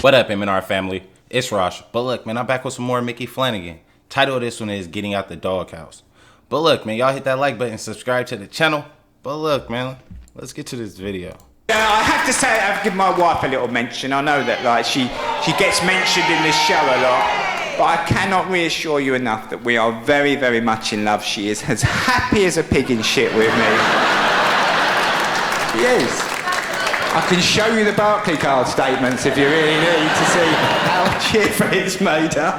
What up, M&R family? It's Rosh. But look, man, I'm back with some more Micky Flanagan. Title of this one is Getting Out the Doghouse. But look, man, y'all hit that like button, subscribe to the channel. But look, man, let's get to this video. I have to say, I've given my wife a little mention. I know that, like, she gets mentioned in this show a lot, but I cannot reassure you enough that we are very, very much in love. She is as happy as a pig in shit with me. She is. I can show you the Barclay card statements if you really need to see how cheerful it's made her.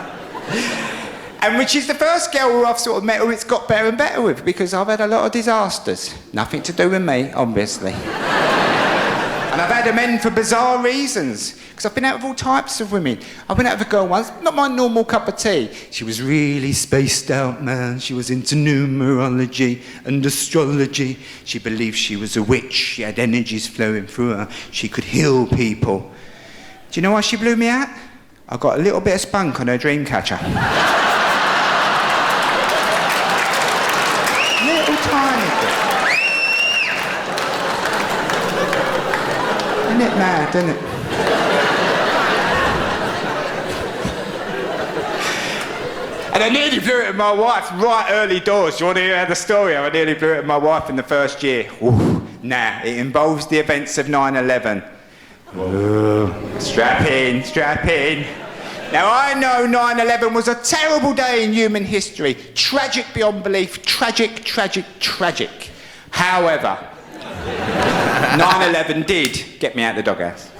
And which is the first girl who I've sort of met who it's got better and better with, because I've had a lot of disasters. Nothing to do with me, obviously. And I've had them end for bizarre reasons, because I've been out with all types of women. I went out with a girl once, not my normal cup of tea. She was really spaced out, man. She was into numerology and astrology. She believed she was a witch. She had energies flowing through her. She could heal people. Do you know why she blew me out? I got a little bit of spunk on her dream catcher. Little tiny bit. Isn't it mad, isn't it? And I nearly blew it at my wife right early doors. Do you want to hear the story? I nearly blew it at my wife in the first year. Ooh, nah, it involves the events of 9/11. Ooh, strap in, strap in. Now, I know 9/11 was a terrible day in human history. Tragic beyond belief. Tragic, tragic, tragic. However, 9/11 did get me out of the doghouse.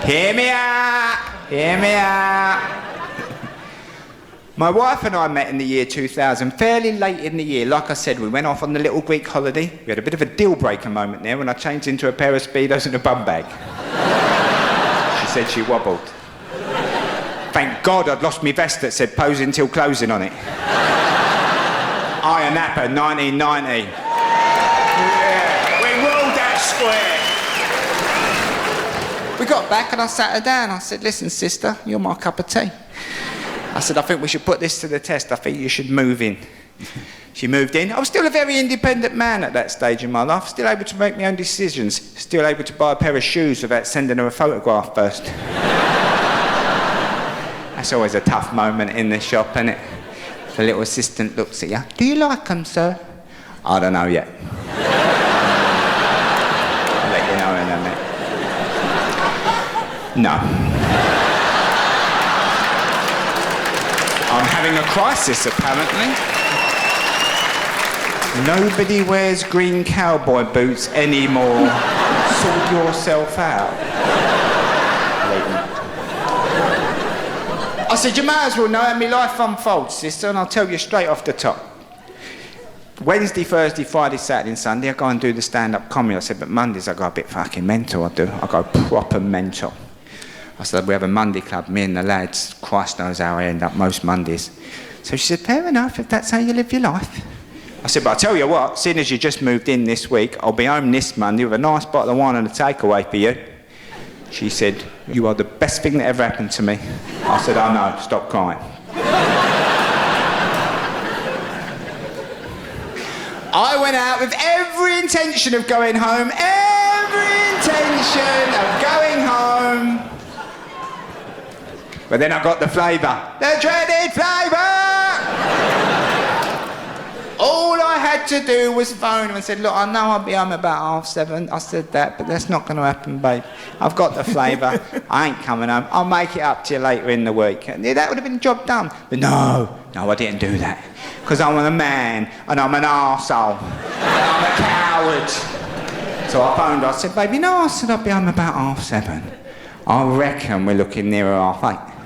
Hear me out! Hear me out! My wife and I met in the year 2000, fairly late in the year. Like I said, we went off on the little Greek holiday. We had a bit of a deal-breaker moment there when I changed into a pair of Speedos and a bum bag. She said she wobbled. Thank God I'd lost my vest that said posing till closing on it. Iron Apple, 1990. Yeah, we ruled that square. We got back and I sat her down. I said, listen, sister, you're my cup of tea. I said, I think we should put this to the test. I think you should move in. She moved in. I was still a very independent man at that stage in my life, still able to make my own decisions, still able to buy a pair of shoes without sending her a photograph first. That's always a tough moment in the shop, isn't it? The little assistant looks at you. Do you like them, sir? I don't know yet. I'll let you know in a minute. No. I'm having a crisis, apparently. Nobody wears green cowboy boots anymore. Sort yourself out. I said, you might as well know how my life unfolds, sister, and I'll tell you straight off the top. Wednesday, Thursday, Friday, Saturday and Sunday, I go and do the stand-up comedy. I said, but Mondays I go a bit fucking mental, I do. I go proper mental. I said, we have a Monday club, me and the lads. Christ knows how I end up most Mondays. So she said, fair enough, if that's how you live your life. I said, but I tell you what, seeing as you just moved in this week, I'll be home this Monday with a nice bottle of wine and a takeaway for you. She said, you are the best thing that ever happened to me. I said, oh no, stop crying. I went out with every intention of going home, every intention of going home. But then I got the flavour. The dreaded flavour! All I had to do was phone him and said, look, I know I'll be home about 7:30. I said that, but that's not going to happen, babe. I've got the flavour. I ain't coming home. I'll make it up to you later in the week. And that would have been the job done. But no, I didn't do that. Because I'm a man, and I'm an arsehole, and I'm a coward. So I phoned her. I said, babe, I said I'll be home about 7:30. I reckon we're looking nearer 8:30.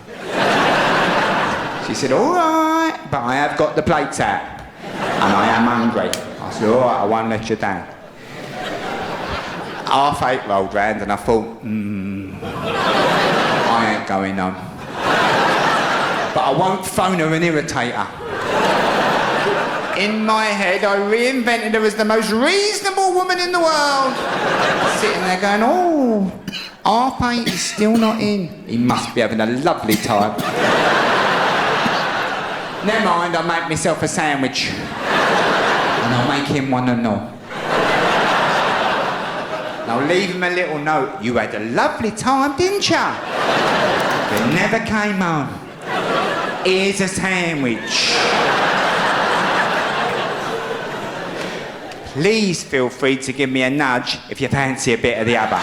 She said, all right, but I have got the plates out. And I am hungry. I said, all right, I won't let you down. 8:30 rolled round and I thought, I ain't going home. But I won't phone her and irritate her. In my head, I reinvented her as the most reasonable woman in the world. Sitting there going, oh, 8:30 is still not in. He must be having a lovely time. Never mind, I'll make myself a sandwich. And I'll make him one and all. And I'll leave him a little note. You had a lovely time, didn't ya? But never came home. Here's a sandwich. Please feel free to give me a nudge if you fancy a bit of the other.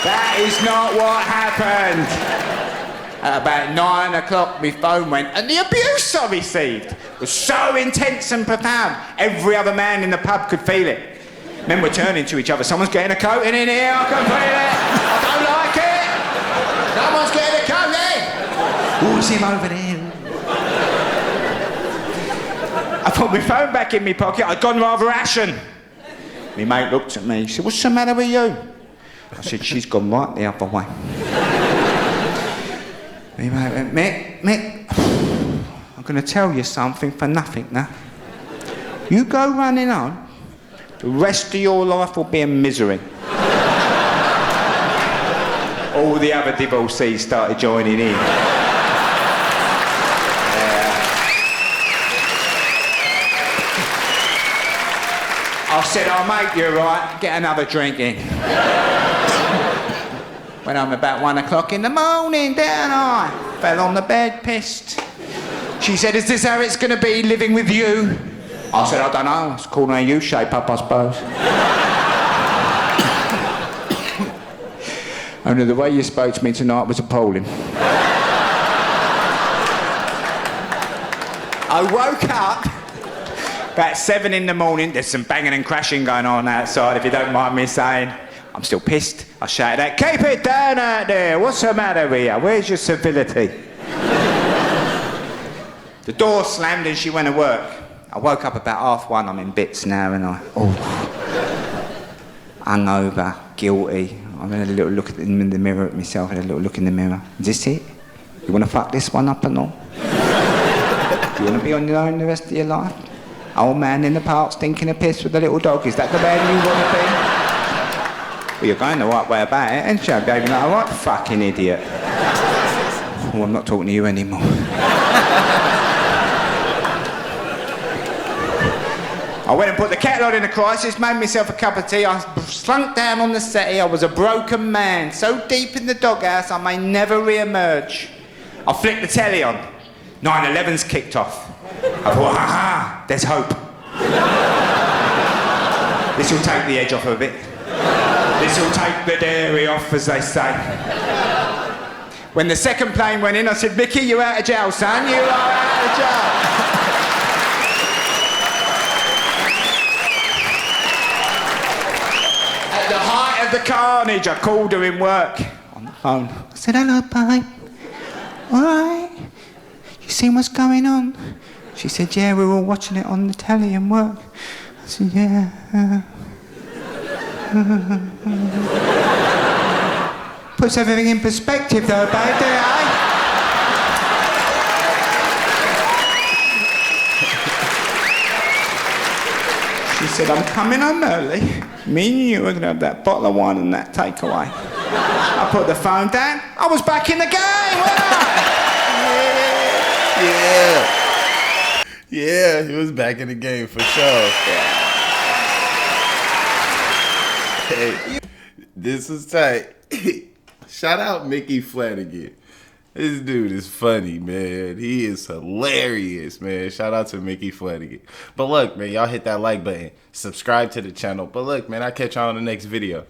That is not what happened. At about 9 o'clock, my phone went, and the abuse I received was so intense and profound, every other man in the pub could feel it. Men were turning to each other. Someone's getting a coating in here, I can feel it. I don't like it. Someone's getting a coating. Who's him over there? I put my phone back in my pocket. I'd gone rather ashen. My mate looked at me. He said, what's the matter with you? I said, she's gone right the other way. My mate went, Mick, I'm going to tell you something for nothing now. You go running on, the rest of your life will be a misery. All the other divorcees started joining in. I said, oh mate, you're right, get another drink in. When I'm about 1 o'clock in the morning, down I fell on the bed, pissed. She said, is this how it's going to be, living with you? I said, I don't know, it's called a U-shape up, I suppose. Only the way you spoke to me tonight was appalling. I woke up about 7 in the morning. There's some banging and crashing going on outside, if you don't mind me saying. I'm still pissed. I shouted out, keep it down out there. What's the matter with you? Where's your civility? The door slammed and she went to work. I woke up about 1:30. I'm in bits now and hungover, guilty. I had a little look in the mirror at myself, had a little look in the mirror. Is this it? You want to fuck this one up and all? Do you want to be on your own the rest of your life? Old man in the park stinking of piss with a little dog. Is that the man you want to be? Well, you're going the right way about it, ain't you, baby? Like a right fucking idiot. Oh, I'm not talking to you anymore. I went and put the kettle on in a crisis, made myself a cup of tea. I slunk down on the settee. I was a broken man, so deep in the doghouse I may never re-emerge. I flicked the telly on. 9/11's kicked off. I thought, ha-ha, there's hope. This will take the edge off a bit. This will take the dairy off, as they say. When the second plane went in, I said, Mickey, you're out of jail, son. You are out of jail. At the height of the carnage, I called her in work on the phone. I said, hello, babe. All right? You seen what's going on? She said, yeah, we're all watching it on the telly and work. I said, yeah. Puts everything in perspective though, babe, do I? She said, I'm coming home early. Me and you are going to have that bottle of wine and that takeaway. I put the phone down. I was back in the game, wasn't I? Yeah, he was back in the game for sure. Hey, this is tight. Shout out Micky Flanagan. This dude is funny, man. He is hilarious, man. Shout out to Micky Flanagan. But look, man, y'all hit that like button. Subscribe to the channel. But look, man, I'll catch y'all on the next video.